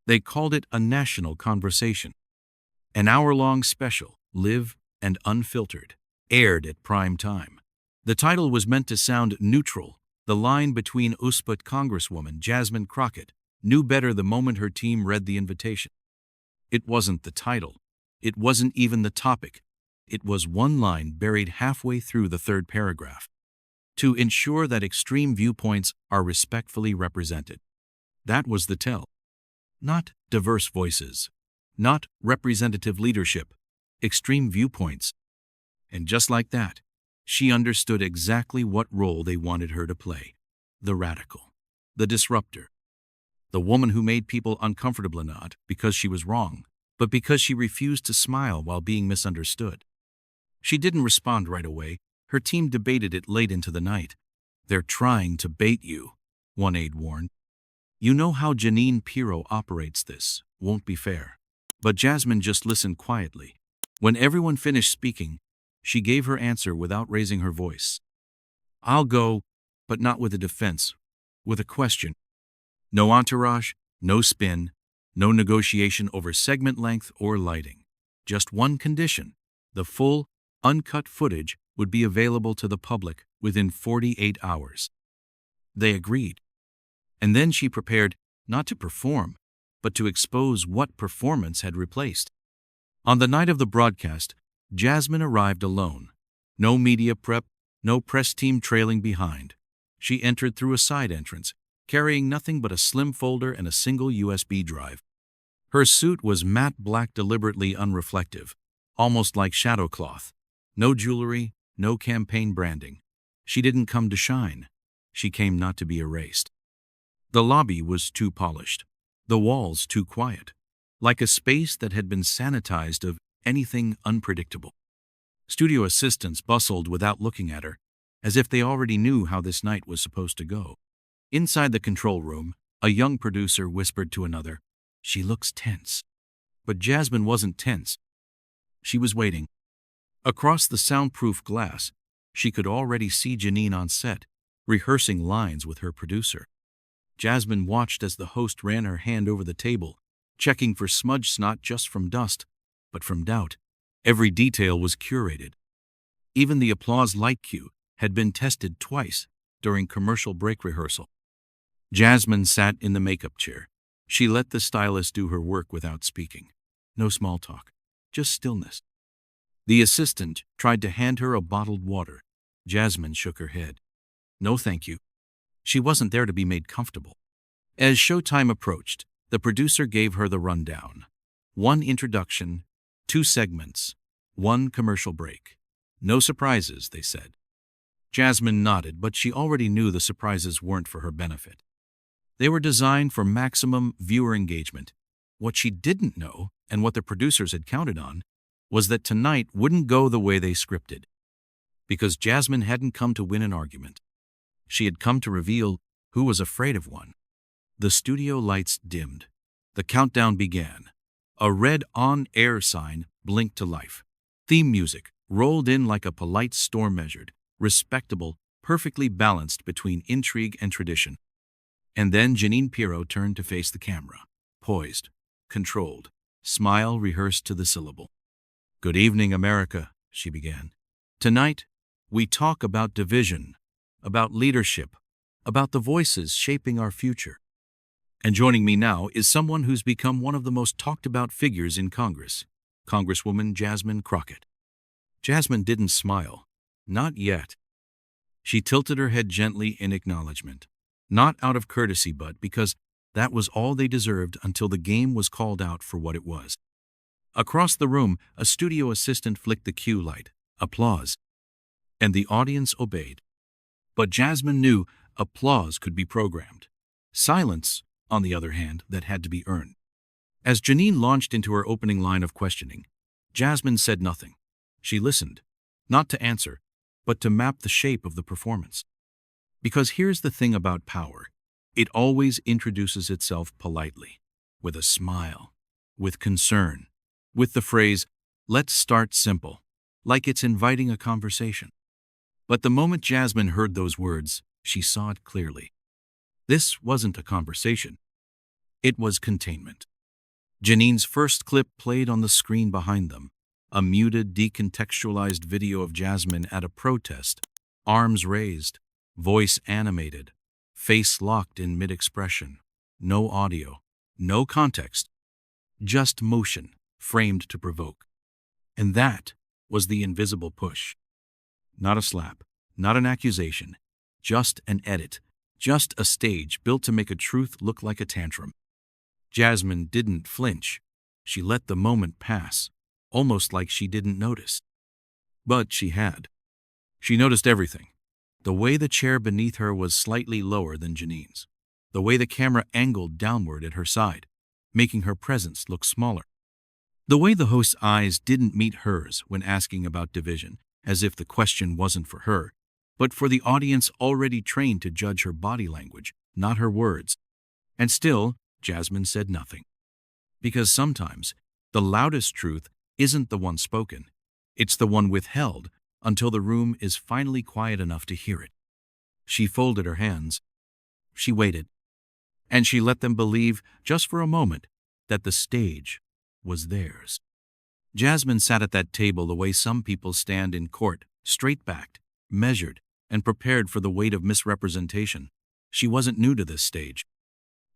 They called it a national conversation. An hour-long special, live and unfiltered, aired at prime time. The title was meant to sound neutral. The line between us but Congresswoman Jasmine Crockett knew better the moment her team read the invitation. It wasn't the title. It wasn't even the topic. It was one line buried halfway through the third paragraph. To ensure that extreme viewpoints are respectfully represented. That was the tell. Not diverse voices. Not representative leadership. Extreme viewpoints. And just like that, she understood exactly what role they wanted her to play. The radical. The disruptor. The woman who made people uncomfortable, not because she was wrong, but because she refused to smile while being misunderstood. She didn't respond right away. Her team debated it late into the night. "They're trying to bait you," one aide warned. "You know how Janine Pirro operates. This won't be fair." But Jasmine just listened quietly. When everyone finished speaking, she gave her answer without raising her voice. "I'll go, but not with a defense, with a question. No entourage, no spin, no negotiation over segment length or lighting. Just one condition: the full, uncut footage would be available to the public within 48 hours. They agreed. And then she prepared not to perform, but to expose what performance had replaced. On the night of the broadcast, Jasmine arrived alone. No media prep, no press team trailing behind. She entered through a side entrance, carrying nothing but a slim folder and a single USB drive. Her suit was matte black, deliberately unreflective, almost like shadow cloth. No jewelry, no campaign branding. She didn't come to shine. She came not to be erased. The lobby was too polished. The walls too quiet. Like a space that had been sanitized of anything unpredictable. Studio assistants bustled without looking at her, as if they already knew how this night was supposed to go. Inside the control room, a young producer whispered to another, "She looks tense." But Jasmine wasn't tense. She was waiting. Across the soundproof glass, she could already see Janine on set, rehearsing lines with her producer. Jasmine watched as the host ran her hand over the table, checking for smudge not just from dust, but from doubt. Every detail was curated. Even the applause light cue had been tested twice during commercial break rehearsal. Jasmine sat in the makeup chair. She let the stylist do her work without speaking. No small talk, just stillness. The assistant tried to hand her a bottled water. Jasmine shook her head. "No, thank you." She wasn't there to be made comfortable. As showtime approached, the producer gave her the rundown. 1 introduction, 2 segments, 1 commercial break. No surprises, they said. Jasmine nodded, but she already knew the surprises weren't for her benefit. They were designed for maximum viewer engagement. What she didn't know, and what the producers had counted on, was that tonight wouldn't go the way they scripted. Because Jasmine hadn't come to win an argument. She had come to reveal who was afraid of one. The studio lights dimmed. The countdown began. A red on-air sign blinked to life. Theme music rolled in like a polite storm, measured, respectable, perfectly balanced between intrigue and tradition. And then Janine Pirro turned to face the camera. Poised, controlled, smile rehearsed to the syllable. "Good evening, America," she began. "Tonight, we talk about division, about leadership, about the voices shaping our future. And joining me now is someone who's become one of the most talked about figures in Congress, Congresswoman Jasmine Crockett." Jasmine didn't smile. Not yet. She tilted her head gently in acknowledgement. Not out of courtesy, but because that was all they deserved until the game was called out for what it was. Across the room, a studio assistant flicked the cue light. Applause. And the audience obeyed. But Jasmine knew applause could be programmed. Silence, on the other hand, that had to be earned. As Janine launched into her opening line of questioning, Jasmine said nothing. She listened, not to answer, but to map the shape of the performance. Because here's the thing about power. It always introduces itself politely, with a smile, with concern, with the phrase, "Let's start simple," like it's inviting a conversation. But the moment Jasmine heard those words, she saw it clearly. This wasn't a conversation. It was containment. Janine's first clip played on the screen behind them, a muted, decontextualized video of Jasmine at a protest, arms raised, voice animated, face locked in mid-expression, no audio, no context, just motion, framed to provoke. And that was the invisible push. Not a slap, not an accusation, just an edit, just a stage built to make a truth look like a tantrum. Jasmine didn't flinch. She let the moment pass, almost like she didn't notice. But she had. She noticed everything. The way the chair beneath her was slightly lower than Janine's. The way the camera angled downward at her side, making her presence look smaller. The way the host's eyes didn't meet hers when asking about division, as if the question wasn't for her, but for the audience already trained to judge her body language, not her words. And still, Jasmine said nothing. Because sometimes, the loudest truth isn't the one spoken. It's the one withheld until the room is finally quiet enough to hear it. She folded her hands. She waited. And she let them believe, just for a moment, that the stage was theirs. Jasmine sat at that table the way some people stand in court, straight-backed, measured, and prepared for the weight of misrepresentation. She wasn't new to this stage.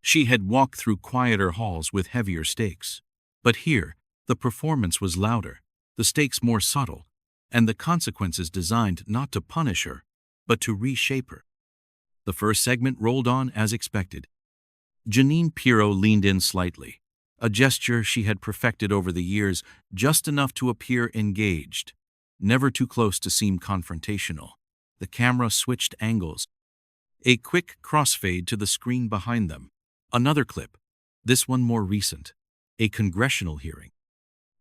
She had walked through quieter halls with heavier stakes. But here, the performance was louder, the stakes more subtle, and the consequences designed not to punish her, but to reshape her. The first segment rolled on as expected. Janine Pirro leaned in slightly, a gesture she had perfected over the years, just enough to appear engaged, never too close to seem confrontational. The camera switched angles. A quick crossfade to the screen behind them. Another clip, this one more recent, a congressional hearing.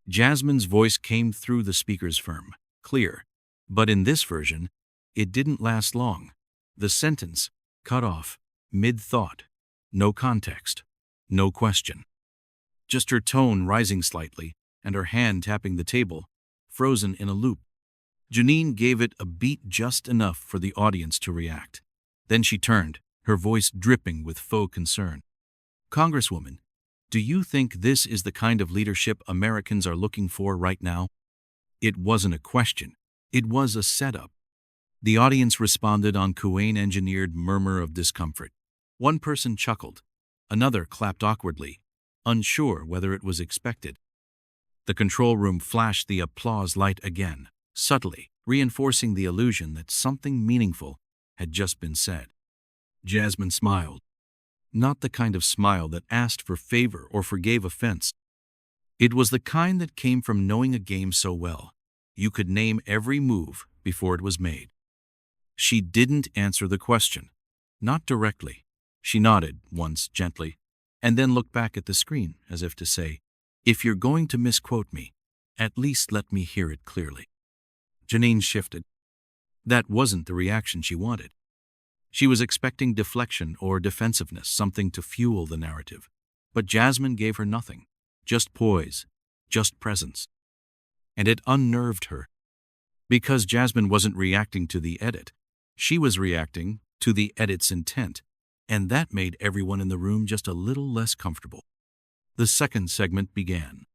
Jasmine's voice came through the speaker's firm, clear, but in this version, it didn't last long. The sentence, cut off, mid-thought, no context, no question. Just her tone rising slightly and her hand tapping the table, frozen in a loop. Janine gave it a beat just enough for the audience to react. Then she turned, her voice dripping with faux concern. Congresswoman, do you think this is the kind of leadership Americans are looking for right now? It wasn't a question. It was a setup. The audience responded on Kuwait-engineered murmur of discomfort. One person chuckled. Another clapped awkwardly, unsure whether it was expected. The control room flashed the applause light again, subtly, reinforcing the illusion that something meaningful had just been said. Jasmine smiled. Not the kind of smile that asked for favor or forgave offense. It was the kind that came from knowing a game so well, you could name every move before it was made. She didn't answer the question. Not directly. She nodded once gently, and then looked back at the screen as if to say, if you're going to misquote me, at least let me hear it clearly. Janine shifted. That wasn't the reaction she wanted. She was expecting deflection or defensiveness, something to fuel the narrative. But Jasmine gave her nothing, just poise, just presence. And it unnerved her. Because Jasmine wasn't reacting to the edit, she was reacting to the edit's intent, and that made everyone in the room just a little less comfortable. The second segment began.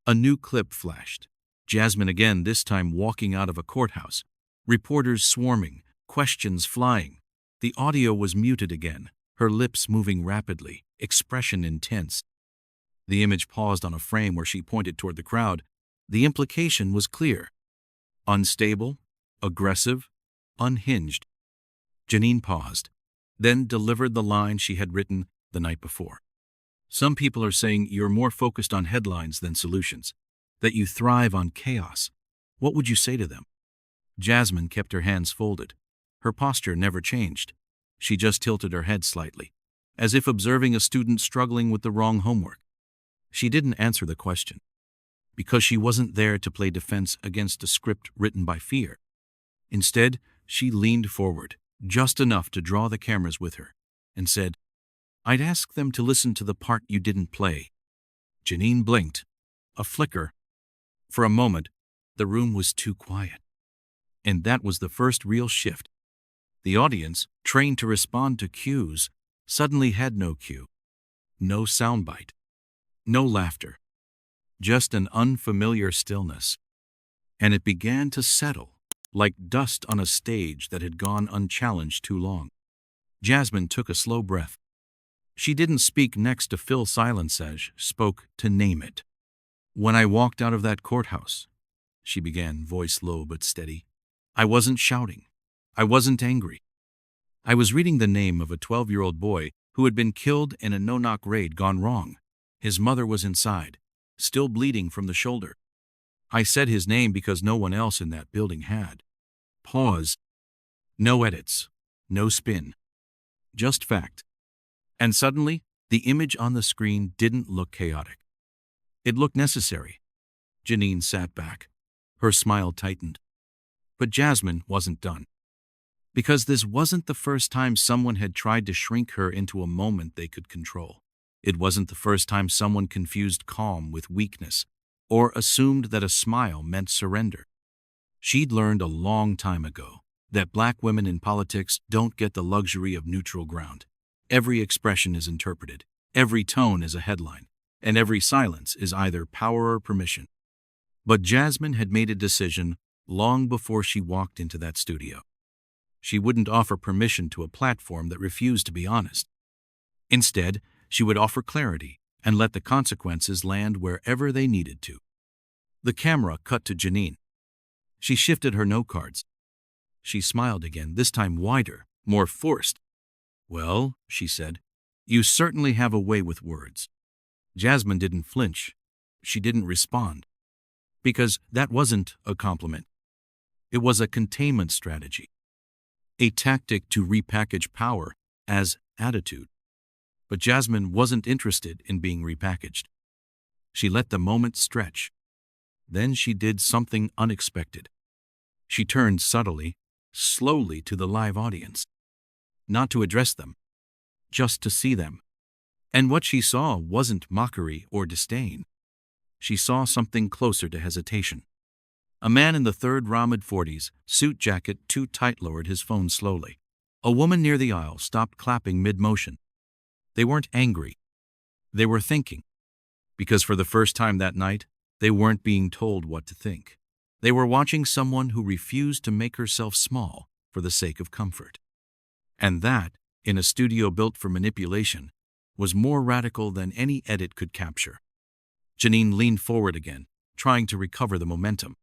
A new clip flashed. Jasmine again, this time walking out of a courthouse. Reporters swarming, questions flying. The audio was muted again, her lips moving rapidly, expression intense. The image paused on a frame where she pointed toward the crowd. The implication was clear. Unstable, aggressive, unhinged. Janine paused, then delivered the line she had written the night before. Some people are saying you're more focused on headlines than solutions, that you thrive on chaos. What would you say to them? Jasmine kept her hands folded. Her posture never changed. She just tilted her head slightly, as if observing a student struggling with the wrong homework. She didn't answer the question, because she wasn't there to play defense against a script written by fear. Instead, she leaned forward, just enough to draw the cameras with her, and said, I'd ask them to listen to the part you didn't play. Janine blinked. A flicker. For a moment, the room was too quiet. And that was the first real shift. The audience, trained to respond to cues, suddenly had no cue. No soundbite. No laughter, just an unfamiliar stillness. And it began to settle, like dust on a stage that had gone unchallenged too long. Jasmine took a slow breath. She didn't speak next to fill silence as spoke to name it. When I walked out of that courthouse, she began, voice low but steady, I wasn't shouting. I wasn't angry. I was reading the name of a 12-year-old boy who had been killed in a no-knock raid gone wrong. His mother was inside, still bleeding from the shoulder. I said his name because no one else in that building had. Pause. No edits. No spin. Just fact. And suddenly, the image on the screen didn't look chaotic. It looked necessary. Janine sat back. Her smile tightened. But Jasmine wasn't done. Because this wasn't the first time someone had tried to shrink her into a moment they could control. It wasn't the first time someone confused calm with weakness, or assumed that a smile meant surrender. She'd learned a long time ago that black women in politics don't get the luxury of neutral ground. Every expression is interpreted, every tone is a headline, and every silence is either power or permission. But Jasmine had made a decision long before she walked into that studio. She wouldn't offer permission to a platform that refused to be honest. Instead, she would offer clarity and let the consequences land wherever they needed to. The camera cut to Janine. She shifted her note cards. She smiled again, this time wider, more forced. Well, she said, you certainly have a way with words. Jasmine didn't flinch. She didn't respond. Because that wasn't a compliment. It was a containment strategy. A tactic to repackage power as attitude. But Jasmine wasn't interested in being repackaged. She let the moment stretch. Then she did something unexpected. She turned subtly, slowly to the live audience. Not to address them, just to see them. And what she saw wasn't mockery or disdain. She saw something closer to hesitation. A man in the third row mid-40s, suit jacket too tight, lowered his phone slowly. A woman near the aisle stopped clapping mid-motion. They weren't angry. They were thinking. Because for the first time that night, they weren't being told what to think. They were watching someone who refused to make herself small for the sake of comfort. And that, in a studio built for manipulation, was more radical than any edit could capture. Janine leaned forward again, trying to recover the momentum.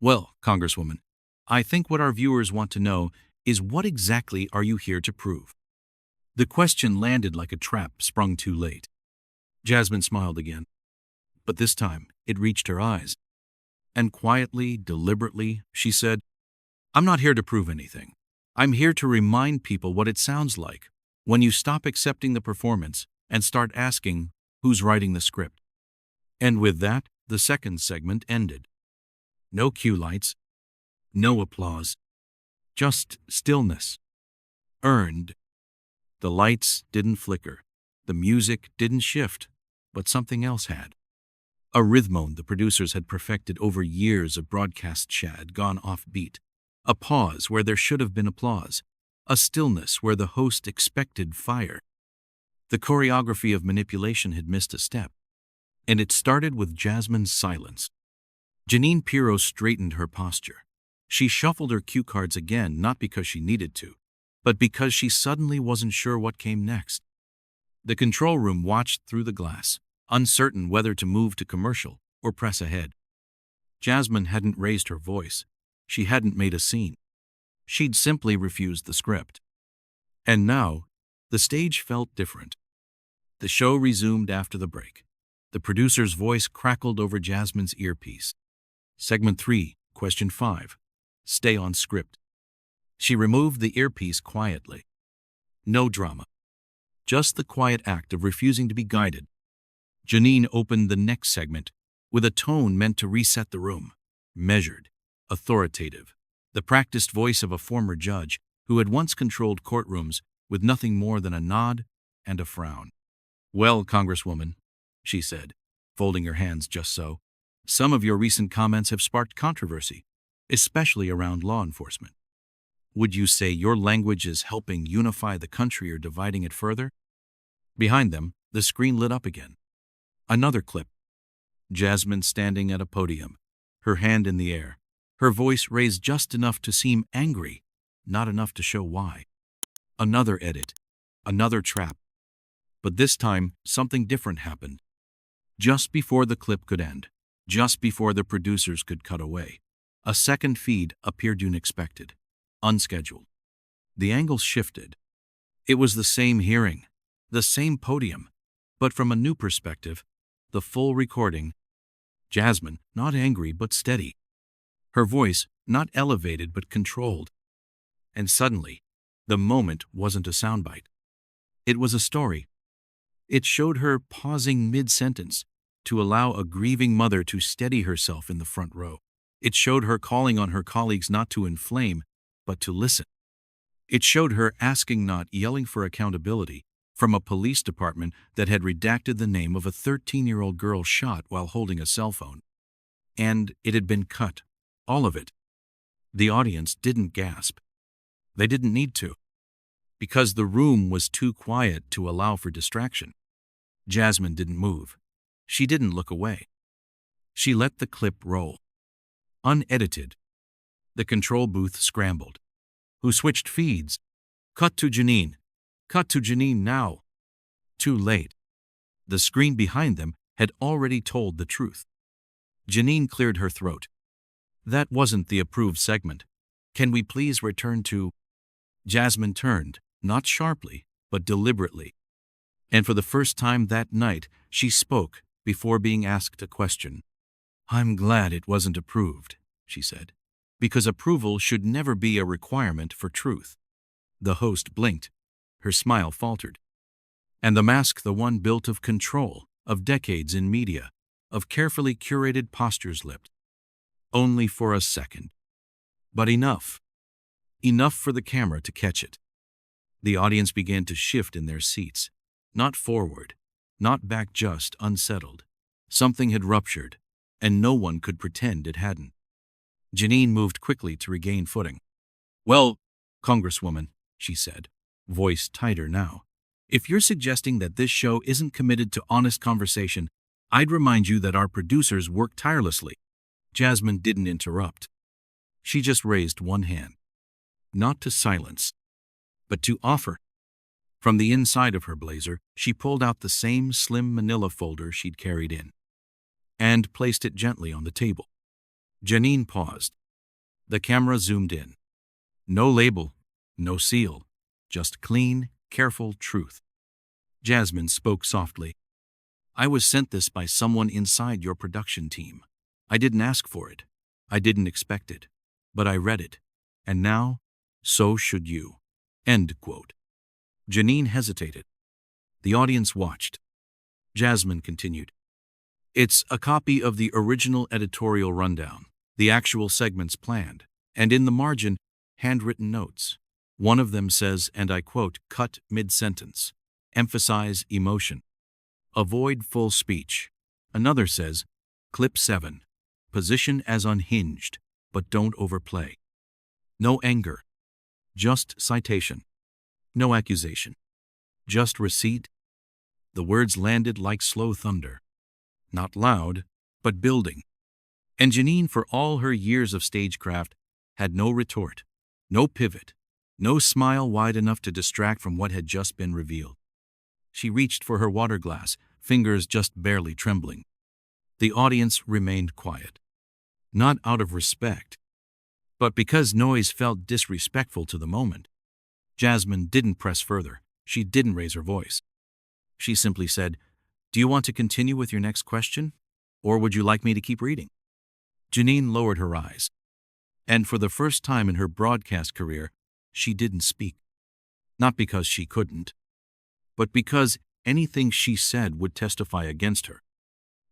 Well, Congresswoman, I think what our viewers want to know is what exactly are you here to prove? The question landed like a trap sprung too late. Jasmine smiled again, but this time it reached her eyes. And quietly, deliberately, she said, I'm not here to prove anything. I'm here to remind people what it sounds like when you stop accepting the performance and start asking who's writing the script. And with that, the second segment ended. No cue lights, no applause, just stillness. Earned. The lights didn't flicker, the music didn't shift, but something else had. A rhythmone the producers had perfected over years of broadcast had gone off-beat. A pause where there should have been applause. A stillness where the host expected fire. The choreography of manipulation had missed a step. And it started with Jasmine's silence. Janine Pirro straightened her posture. She shuffled her cue cards again, not because she needed to, but because she suddenly wasn't sure what came next. The control room watched through the glass, uncertain whether to move to commercial or press ahead. Jasmine hadn't raised her voice. She hadn't made a scene. She'd simply refused the script. And now, the stage felt different. The show resumed after the break. The producer's voice crackled over Jasmine's earpiece. Segment 3, Question 5. Stay on script. She removed the earpiece quietly. No drama. Just the quiet act of refusing to be guided. Janine opened the next segment with a tone meant to reset the room. Measured, authoritative, the practiced voice of a former judge who had once controlled courtrooms with nothing more than a nod and a frown. Well, Congresswoman, she said, folding her hands just so, some of your recent comments have sparked controversy, especially around law enforcement. Would you say your language is helping unify the country or dividing it further? Behind them, the screen lit up again. Another clip. Jasmine standing at a podium, her hand in the air, her voice raised just enough to seem angry, not enough to show why. Another edit. Another trap. But this time, something different happened. Just before the clip could end, just before the producers could cut away, a second feed appeared unexpected, unscheduled. The angle shifted. It was the same hearing, the same podium, but from a new perspective, the full recording. Jasmine, not angry but steady. Her voice, not elevated but controlled. And suddenly, the moment wasn't a soundbite. It was a story. It showed her pausing mid-sentence to allow a grieving mother to steady herself in the front row. It showed her calling on her colleagues not to inflame, but to listen. It showed her asking, not yelling, for accountability from a police department that had redacted the name of a 13-year-old girl shot while holding a cell phone. And it had been cut. All of it. The audience didn't gasp. They didn't need to, because the room was too quiet to allow for distraction. Jasmine didn't move. She didn't look away. She let the clip roll. Unedited. The control booth scrambled. Who switched feeds? Cut to Janine. Cut to Janine now. Too late. The screen behind them had already told the truth. Janine cleared her throat. That wasn't the approved segment. Can we please return to... Jasmine turned, not sharply, but deliberately. And for the first time that night, she spoke before being asked a question. I'm glad it wasn't approved, she said, because approval should never be a requirement for truth. The host blinked. Her smile faltered. And the mask, the one built of control, of decades in media, of carefully curated postures, lipped. Only for a second. But enough. Enough for the camera to catch it. The audience began to shift in their seats. Not forward, not back, just unsettled. Something had ruptured, and no one could pretend it hadn't. Janine moved quickly to regain footing. Well, Congresswoman, she said, voice tighter now, if you're suggesting that this show isn't committed to honest conversation, I'd remind you that our producers work tirelessly. Jasmine didn't interrupt. She just raised one hand. Not to silence, but to offer. From the inside of her blazer, she pulled out the same slim manila folder she'd carried in and placed it gently on the table. Janine paused. The camera zoomed in. No label, no seal, just clean, careful truth. Jasmine spoke softly. I was sent this by someone inside your production team. I didn't ask for it. I didn't expect it. But I read it. And now, so should you. End quote. Janine hesitated. The audience watched. Jasmine continued. It's a copy of the original editorial rundown, the actual segments planned, and in the margin, handwritten notes. One of them says, and I quote, cut mid-sentence, emphasize emotion, avoid full speech. Another says, clip 7, position as unhinged, but don't overplay. No anger, just citation. No accusation, just receipt. The words landed like slow thunder. Not loud, but building. And Janine, for all her years of stagecraft, had no retort, no pivot, no smile wide enough to distract from what had just been revealed. She reached for her water glass, fingers just barely trembling. The audience remained quiet. Not out of respect, but because noise felt disrespectful to the moment. Jasmine didn't press further. She didn't raise her voice. She simply said, do you want to continue with your next question? Or would you like me to keep reading? Janine lowered her eyes. And for the first time in her broadcast career, she didn't speak. Not because she couldn't, but because anything she said would testify against her.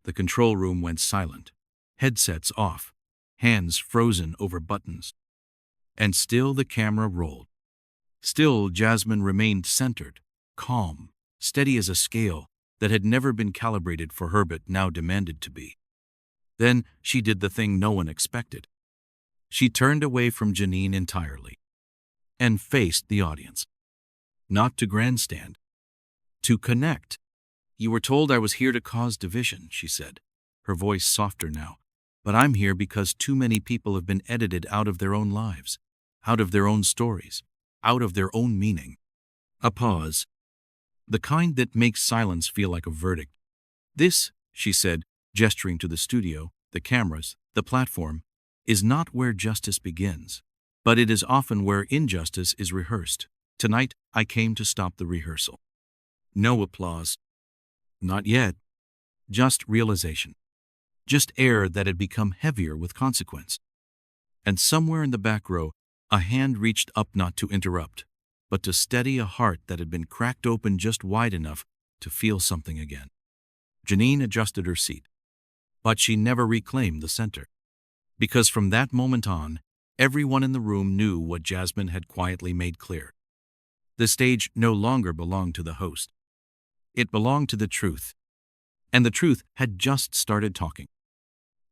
The control room went silent, headsets off, hands frozen over buttons. And still the camera rolled. Still Jasmine remained centered, calm, steady as a scale that had never been calibrated for her but now demanded to be. Then she did the thing no one expected. She turned away from Janine entirely and faced the audience. Not to grandstand, to connect. "You were told I was here to cause division," she said, her voice softer now. "But I'm here because too many people have been edited out of their own lives, out of their own stories, out of their own meaning." A pause. The kind that makes silence feel like a verdict. "This," she said, gesturing to the studio, the cameras, the platform, "is not where justice begins, but it is often where injustice is rehearsed. Tonight, I came to stop the rehearsal." No applause. Not yet. Just realization. Just air that had become heavier with consequence. And somewhere in the back row, a hand reached up not to interrupt, but to steady a heart that had been cracked open just wide enough to feel something again. Janine adjusted her seat, but she never reclaimed the center. Because from that moment on, everyone in the room knew what Jasmine had quietly made clear. The stage no longer belonged to the host. It belonged to the truth. And the truth had just started talking.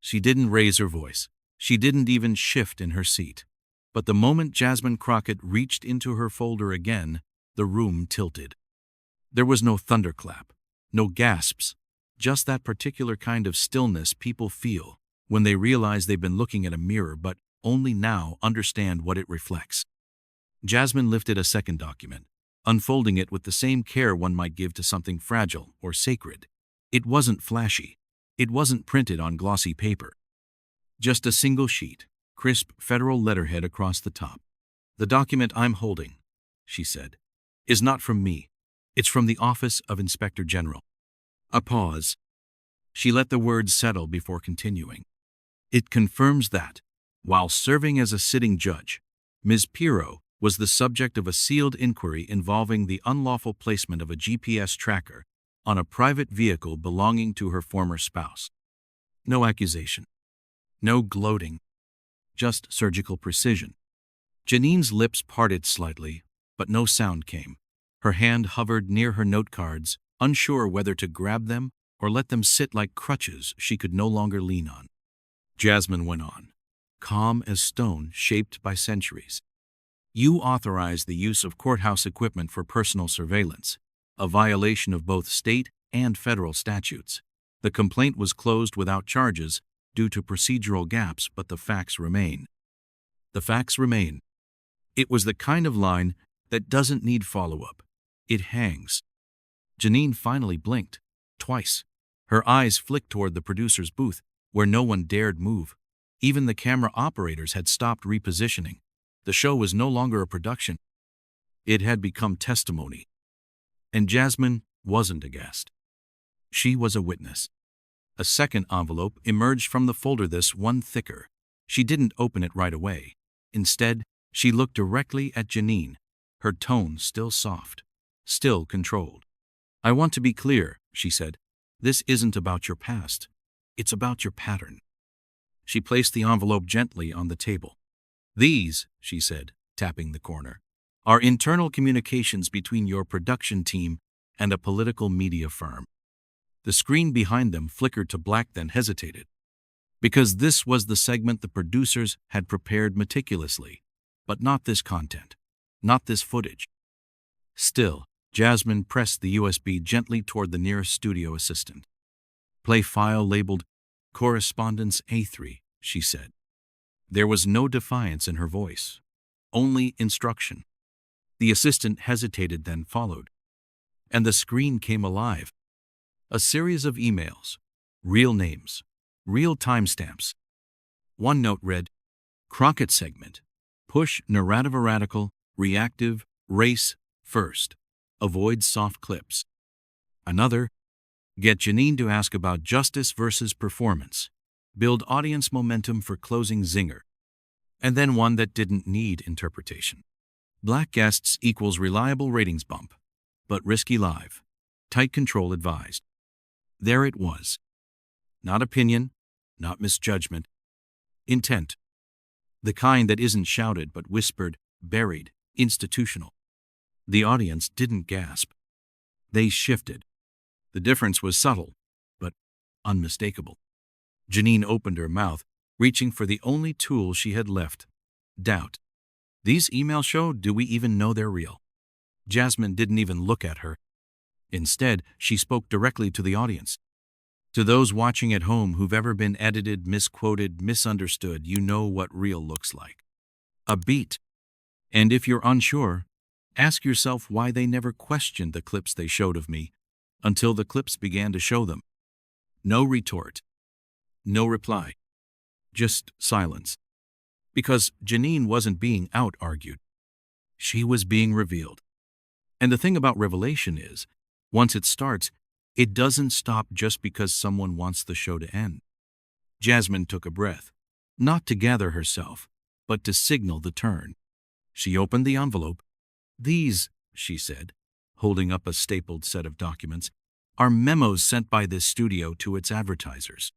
She didn't raise her voice. She didn't even shift in her seat. But the moment Jasmine Crockett reached into her folder again, the room tilted. There was no thunderclap, no gasps, just that particular kind of stillness people feel when they realize they've been looking at a mirror but only now understand what it reflects. Jasmine lifted a second document, unfolding it with the same care one might give to something fragile or sacred. It wasn't flashy. It wasn't printed on glossy paper. Just a single sheet, crisp federal letterhead across the top. "The document I'm holding," she said, "is not from me. It's from the Office of Inspector General." A pause. She let the words settle before continuing. "It confirms that, while serving as a sitting judge, Ms. Pirro was the subject of a sealed inquiry involving the unlawful placement of a GPS tracker on a private vehicle belonging to her former spouse." No accusation. No gloating. Just surgical precision. Janine's lips parted slightly, but no sound came. Her hand hovered near her note cards, unsure whether to grab them or let them sit like crutches she could no longer lean on. Jasmine went on, calm as stone shaped by centuries. "You authorized the use of courthouse equipment for personal surveillance, a violation of both state and federal statutes. The complaint was closed without charges due to procedural gaps, but the facts remain." The facts remain. It was the kind of line that doesn't need follow-up. It hangs. Janine finally blinked, twice. Her eyes flicked toward the producer's booth, where no one dared move. Even the camera operators had stopped repositioning. The show was no longer a production. It had become testimony. And Jasmine wasn't a guest. She was a witness. A second envelope emerged from the folder, this one thicker. She didn't open it right away. Instead, she looked directly at Janine, her tone still soft, still controlled. "I want to be clear," she said. "This isn't about your past. It's about your pattern." She placed the envelope gently on the table. "These," she said, tapping the corner, "are internal communications between your production team and a political media firm." The screen behind them flickered to black, then hesitated. Because this was the segment the producers had prepared meticulously, but not this content, not this footage. Still, Jasmine pressed the USB gently toward the nearest studio assistant. "Play file labeled Correspondence A3, she said. There was no defiance in her voice, only instruction. The assistant hesitated, then followed. And the screen came alive. A series of emails, real names, real timestamps. One note read, "Crockett segment. Push narrative radical, reactive, race, first. Avoid soft clips." Another, "Get Janine to ask about justice versus performance. Build audience momentum for closing zinger." And then one that didn't need interpretation. "Black guests equals reliable ratings bump, but risky live. Tight control advised." There it was. Not opinion, not misjudgment. Intent. The kind that isn't shouted but whispered, buried, institutional. The audience didn't gasp. They shifted. The difference was subtle, but unmistakable. Janine opened her mouth, reaching for the only tool she had left, doubt. "These emails show, do we even know they're real?" Jasmine didn't even look at her. Instead, she spoke directly to the audience. To those watching at home who've ever been edited, misquoted, misunderstood, you know what real looks like. A beat. And if you're unsure, ask yourself why they never questioned the clips they showed of me until the clips began to show them. No retort. No reply. Just silence. Because Janine wasn't being out-argued. She was being revealed. And the thing about revelation is, once it starts, it doesn't stop just because someone wants the show to end. Jasmine took a breath, not to gather herself, but to signal the turn. She opened the envelope. "These," she said, holding up a stapled set of documents, "are memos sent by this studio to its advertisers.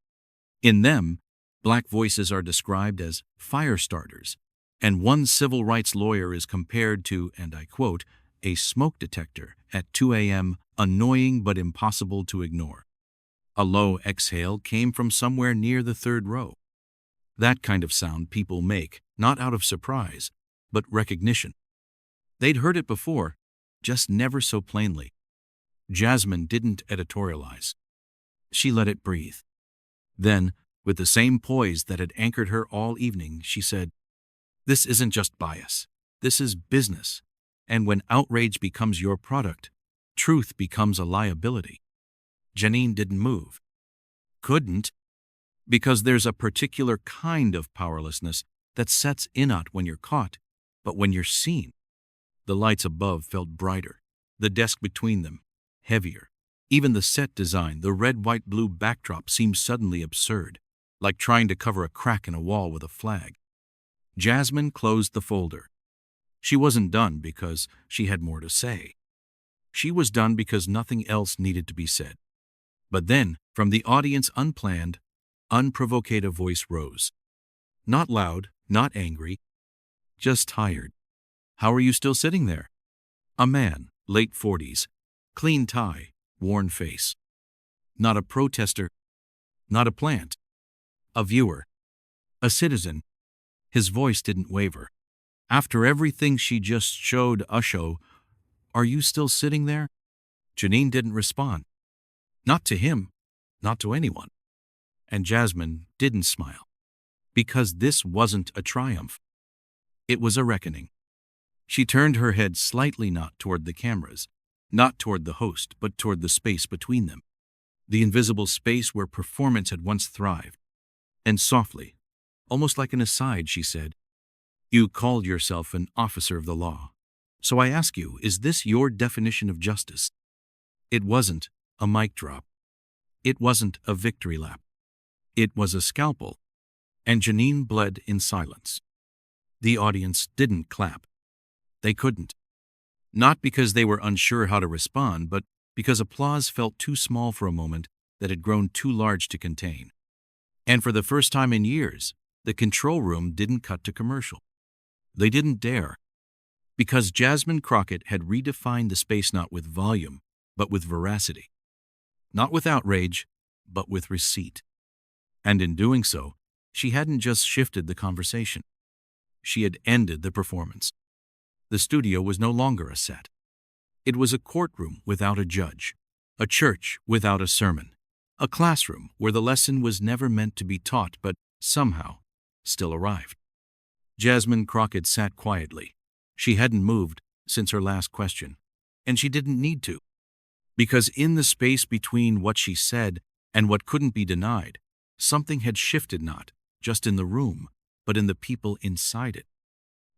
In them, black voices are described as fire starters, and one civil rights lawyer is compared to, and I quote, a smoke detector at 2 a.m., annoying but impossible to ignore." A low exhale came from somewhere near the third row. That kind of sound people make, not out of surprise, but recognition. They'd heard it before, just never so plainly. Jasmine didn't editorialize. She let it breathe. Then, with the same poise that had anchored her all evening, she said, "This isn't just bias. This is business. And when outrage becomes your product, truth becomes a liability." Janine didn't move. Couldn't, because there's a particular kind of powerlessness that sets in not when you're caught, but when you're seen. The lights above felt brighter, the desk between them heavier. Even the set design, the red, white, blue backdrop, seemed suddenly absurd, like trying to cover a crack in a wall with a flag. Jasmine closed the folder. She wasn't done because she had more to say. She was done because nothing else needed to be said. But then, from the audience, unplanned, unprovoked voice rose. Not loud, not angry, just tired. "How are you still sitting there?" A man, late 40s, clean tie, worn face. Not a protester, not a plant. A viewer, a citizen. His voice didn't waver. "After everything she just showed Usho, are you still sitting there?" Janine didn't respond. Not to him, not to anyone. And Jasmine didn't smile. Because this wasn't a triumph. It was a reckoning. She turned her head slightly, not toward the cameras, not toward the host, but toward the space between them. The invisible space where performance had once thrived. And softly, almost like an aside, she said, "You called yourself an officer of the law. So I ask you, is this your definition of justice?" It wasn't a mic drop. It wasn't a victory lap. It was a scalpel. And Janine bled in silence. The audience didn't clap. They couldn't. Not because they were unsure how to respond, but because applause felt too small for a moment that had grown too large to contain. And for the first time in years, the control room didn't cut to commercial. They didn't dare. Because Jasmine Crockett had redefined the space not with volume, but with veracity. Not with outrage, but with receipt. And in doing so, she hadn't just shifted the conversation. She had ended the performance. The studio was no longer a set. It was a courtroom without a judge, a church without a sermon, a classroom where the lesson was never meant to be taught but somehow still arrived. Jasmine Crockett sat quietly. She hadn't moved since her last question, and she didn't need to. Because in the space between what she said and what couldn't be denied, something had shifted, not just in the room, but in the people inside it.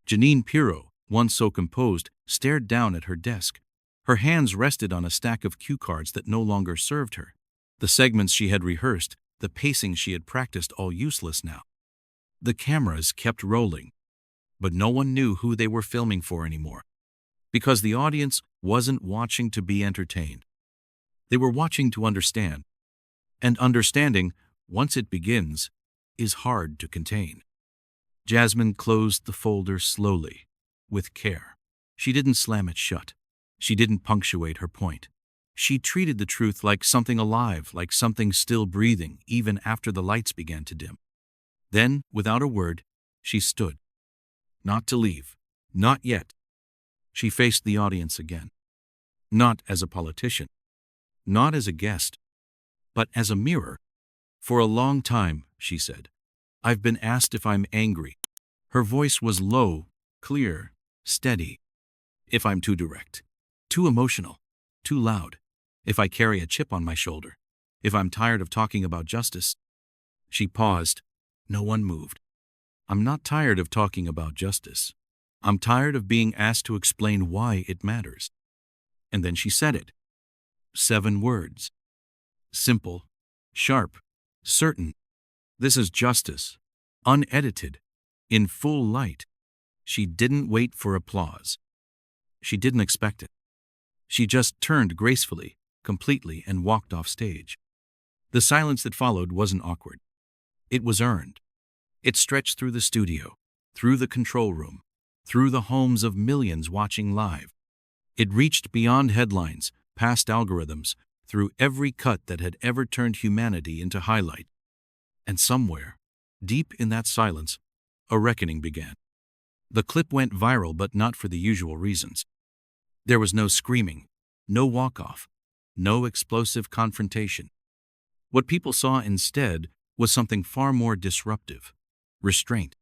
Janine Pirro, once so composed, stared down at her desk. Her hands rested on a stack of cue cards that no longer served her. The segments she had rehearsed, the pacing she had practiced, all useless now. The cameras kept rolling, but no one knew who they were filming for anymore. Because the audience wasn't watching to be entertained. They were watching to understand. And understanding, once it begins, is hard to contain. Jasmine closed the folder slowly, with care. She didn't slam it shut. She didn't punctuate her point. She treated the truth like something alive, like something still breathing, even after the lights began to dim. Then, without a word, she stood. Not to leave. Not yet. She faced the audience again. Not as a politician. not as a guest, but as a mirror. For a long time, she said, I've been asked if I'm angry. Her voice was low, clear, steady. If I'm too direct, too emotional, too loud, if I carry a chip on my shoulder, if I'm tired of talking about justice. She paused. No one moved. I'm not tired of talking about justice. I'm tired of being asked to explain why it matters. And then she said it. 7 words. Simple, sharp, certain. This is justice, unedited, in full light. She didn't wait for applause. She didn't expect it. She just turned gracefully, completely, and walked off stage. The silence that followed wasn't awkward. It was earned. It stretched through the studio, through the control room, through the homes of millions watching live. It reached beyond headlines, past algorithms, through every cut that had ever turned humanity into highlight. And somewhere, deep in that silence, a reckoning began. The clip went viral, but not for the usual reasons. There was no screaming, no walk-off, no explosive confrontation. What people saw instead was something far more disruptive: restraint.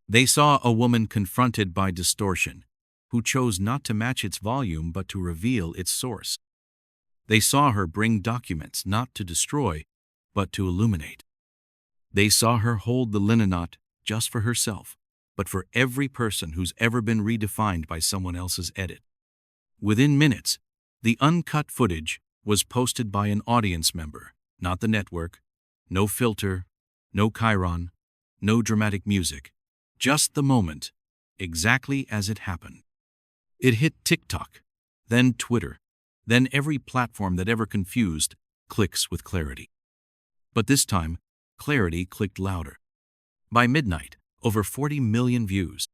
They saw a woman confronted by distortion, who chose not to match its volume but to reveal its source. They saw her bring documents not to destroy, but to illuminate. They saw her hold the linen knot just for herself, but for every person who's ever been redefined by someone else's edit. Within minutes, the uncut footage was posted by an audience member, not the network. No filter, no chyron, no dramatic music. Just the moment, exactly as it happened. It hit TikTok, then Twitter, then every platform that ever confused clicks with clarity. But this time, clarity clicked louder. By midnight, over 40 million views.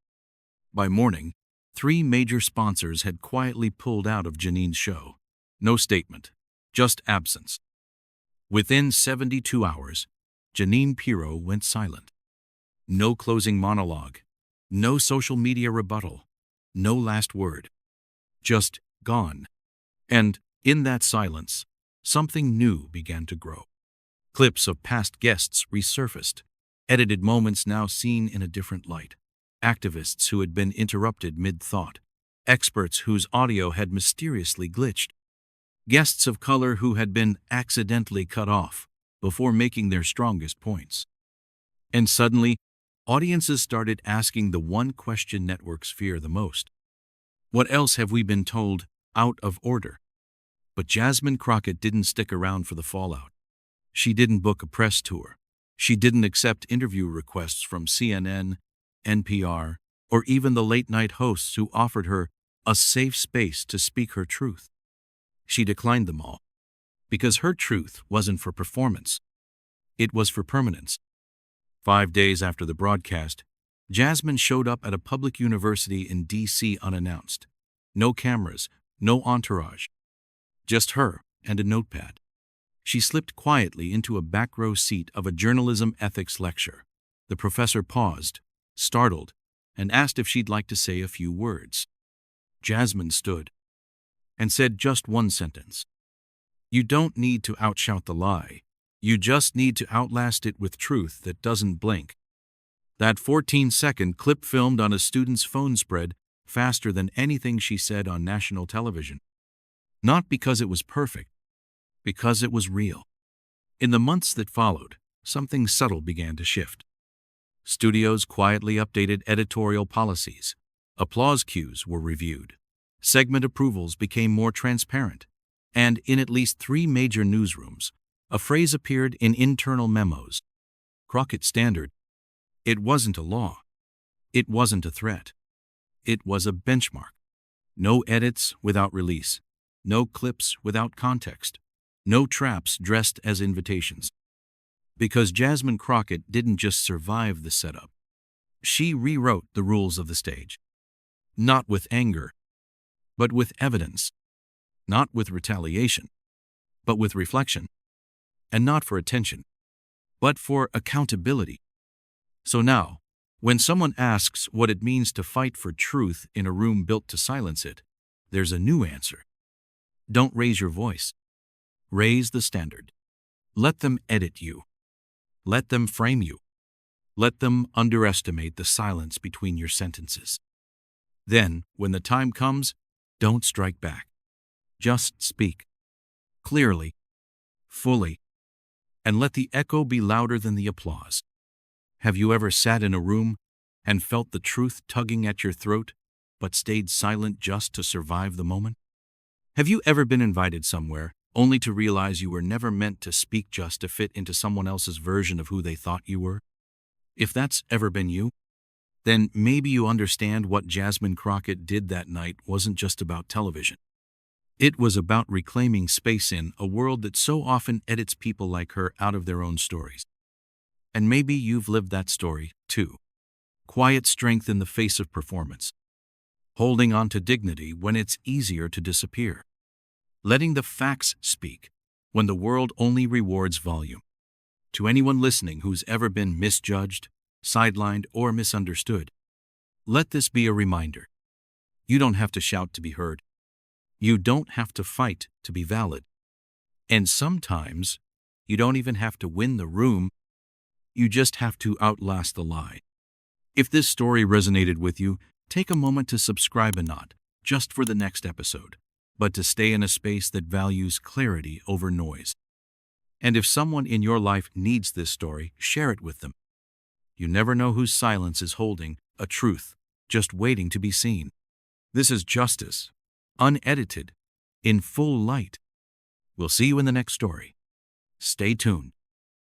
By morning, 3 major sponsors had quietly pulled out of Janine's show. No statement, just absence. Within 72 hours, Janine Pirro went silent. No closing monologue, no social media rebuttal, no last word. Just gone. And in that silence, something new began to grow. Clips of past guests resurfaced, edited moments now seen in a different light. Activists who had been interrupted mid-thought. Experts whose audio had mysteriously glitched. Guests of color who had been accidentally cut off before making their strongest points. And suddenly, audiences started asking the one question networks fear the most. What else have we been told out of order? But Jasmine Crockett didn't stick around for the fallout. She didn't book a press tour. She didn't accept interview requests from CNN, NPR, or even the late-night hosts who offered her a safe space to speak her truth. She declined them all, because her truth wasn't for performance. It was for permanence. 5 days after the broadcast, Jasmine showed up at a public university in D.C. unannounced. No cameras, no entourage. Just her and a notepad. She slipped quietly into a back row seat of a journalism ethics lecture. The professor paused, startled, and asked if she'd like to say a few words. Jasmine stood and said just one sentence. You don't need to outshout the lie. You just need to outlast it with truth that doesn't blink. That 14-second clip filmed on a student's phone spread faster than anything she said on national television. Not because it was perfect, because it was real. In the months that followed, something subtle began to shift. Studios quietly updated editorial policies. Applause cues were reviewed. Segment approvals became more transparent. And in at least 3 major newsrooms, a phrase appeared in internal memos. Crockett Standard. It wasn't a law. It wasn't a threat. It was a benchmark. No edits without release. No clips without context. No traps dressed as invitations. Because Jasmine Crockett didn't just survive the setup. She rewrote the rules of the stage. Not with anger, but with evidence. Not with retaliation, but with reflection. And not for attention, but for accountability. So now, when someone asks what it means to fight for truth in a room built to silence it, there's a new answer. Don't raise your voice. Raise the standard. Let them edit you. Let them frame you. Let them underestimate the silence between your sentences. Then, when the time comes, don't strike back. Just speak. Clearly, fully, and let the echo be louder than the applause. Have you ever sat in a room and felt the truth tugging at your throat, but stayed silent just to survive the moment? Have you ever been invited somewhere, only to realize you were never meant to speak just to fit into someone else's version of who they thought you were? If that's ever been you, then maybe you understand what Jasmine Crockett did that night wasn't just about television. It was about reclaiming space in a world that so often edits people like her out of their own stories. And maybe you've lived that story, too. Quiet strength in the face of performance. Holding on to dignity when it's easier to disappear. Letting the facts speak when the world only rewards volume. To anyone listening who's ever been misjudged, sidelined, or misunderstood, let this be a reminder. You don't have to shout to be heard. You don't have to fight to be valid. And sometimes, you don't even have to win the room. You just have to outlast the lie. If this story resonated with you, take a moment to subscribe and not just for the next episode, but to stay in a space that values clarity over noise. And if someone in your life needs this story, share it with them. You never know whose silence is holding a truth, just waiting to be seen. This is justice, unedited, in full light. We'll see you in the next story. Stay tuned.